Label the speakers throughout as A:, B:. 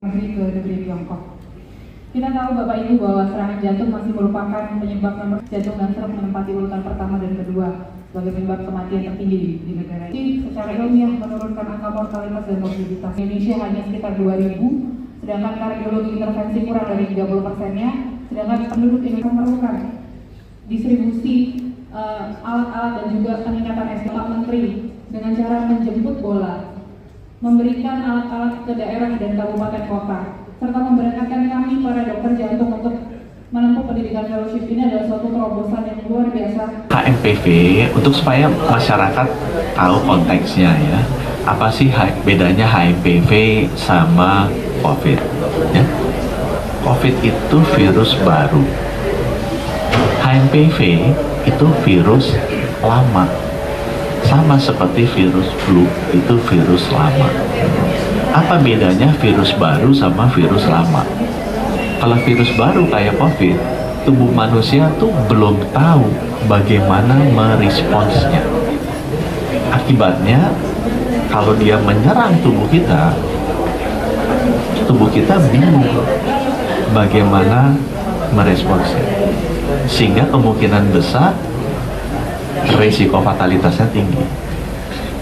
A: ke negeri Tiongkok. Kita tahu Bapak Ibu bahwa serangan jantung masih merupakan penyebab nomor jantung dan stroke menempati urutan pertama dan kedua sebagai penyebab kematian tertinggi di negara ini. Secara ilmiah menurunkan angka mortalitas dan morbiditas. Indonesia hanya sekitar 2.000, sedangkan kardiologi intervensi kurang dari 30%-nya, sedangkan penduduk Indonesia memerlukan distribusi alat-alat dan juga peningkatan SDM. Pak Menteri dengan cara menjemput bola, memberikan alat-alat ke daerah dan kabupaten kota, serta memberangkatkan kami para dokter jantung untuk menempuh pendidikan fellowship ini adalah suatu terobosan yang luar biasa.
B: HMPV untuk supaya masyarakat tahu konteksnya ya, apa sih bedanya HMPV sama COVID? Ya? COVID itu virus baru, HMPV itu virus lama. Sama seperti virus flu, itu virus lama. Apa bedanya virus baru sama virus lama? Kalau virus baru kayak COVID, tubuh manusia tuh belum tahu bagaimana meresponsnya. Akibatnya, kalau dia menyerang tubuh kita bingung bagaimana meresponsnya. Sehingga kemungkinan besar risiko fatalitasnya tinggi.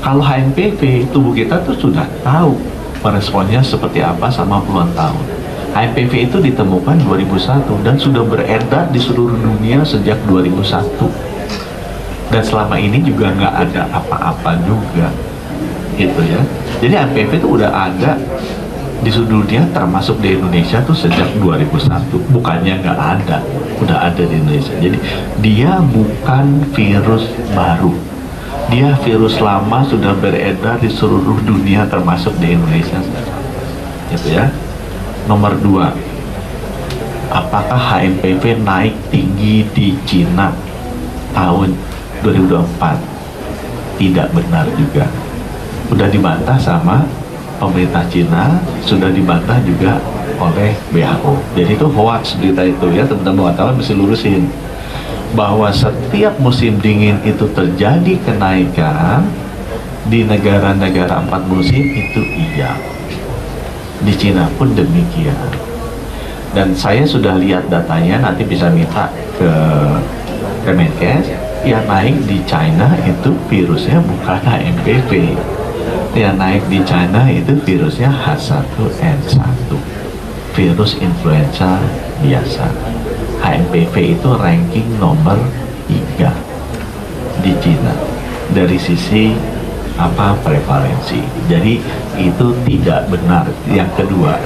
B: Kalau HMPV, tubuh kita tuh sudah tahu meresponnya seperti apa sama puluhan tahun. HMPV itu ditemukan 2001 dan sudah beredar di seluruh dunia sejak 2001. Dan selama ini juga nggak ada apa-apa juga, gitu ya. Jadi HMPV itu udah ada di seluruh dunia, termasuk di Indonesia tuh sejak 2001. Bukannya nggak ada, udah ada di Indonesia. Jadi dia bukan virus baru, dia virus lama sudah beredar di seluruh dunia termasuk di Indonesia, gitu ya. Nomor 2, apakah HMPV naik tinggi di Cina tahun 2024? Tidak benar juga, udah dibantah sama pemerintah Cina, sudah dibantah juga oleh WHO. Jadi itu hoax berita itu ya, teman-teman wartawan mesti lurusin bahwa setiap musim dingin itu terjadi kenaikan di negara-negara 4 musim itu iya. Di Cina pun demikian. Dan saya sudah lihat datanya, nanti bisa minta ke Kemenkes. Yang naik di China itu virusnya bukan HMPV. Yang naik di China itu virusnya H1N1, virus influenza biasa. HMPV itu ranking nomor 3 di China dari sisi prevalensi. Jadi itu tidak benar. Yang kedua,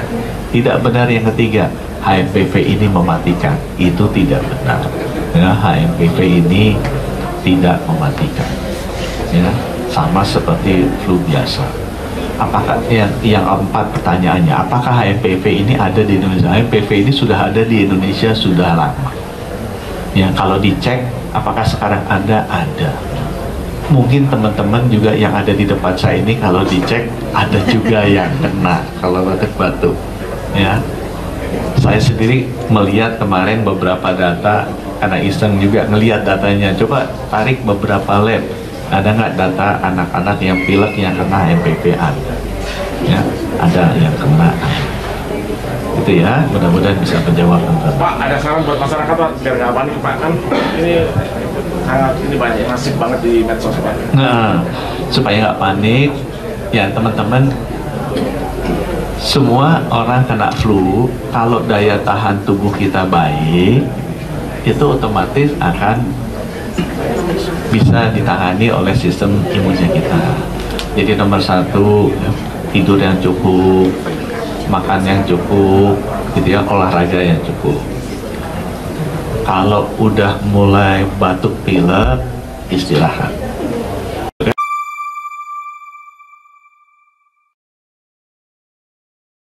B: tidak benar. Yang ketiga, HMPV ini mematikan. Itu tidak benar ya, HMPV ini tidak mematikan ya, sama seperti flu biasa. Apakah yang 4 pertanyaannya, apakah HMPV ini ada di Indonesia? HMPV ini sudah ada di Indonesia sudah lama ya. Kalau dicek apakah sekarang ada mungkin teman-teman juga yang ada di depan saya ini kalau dicek ada juga yang kena kalau batuk-batuk ya. Saya sendiri melihat kemarin beberapa data karena iseng juga ngelihat datanya, coba tarik beberapa lab, ada nggak data anak-anak yang pilek yang kena HMPV? Ada ya, ada yang kena itu ya. Mudah-mudahan bisa menjawab.
C: Pak, ada saran buat masyarakat Pak biar nggak panik Pak, kan ini sangat banyak masif banget di medsos Pak.
B: Nah, supaya nggak panik ya teman-teman, semua orang kena flu, kalau daya tahan tubuh kita baik, itu otomatis akan bisa ditangani oleh sistem imunnya kita. Jadi nomor 1, tidur yang cukup, makan yang cukup, gitu ya, olahraga yang cukup. Kalau udah mulai batuk pilek, istirahat.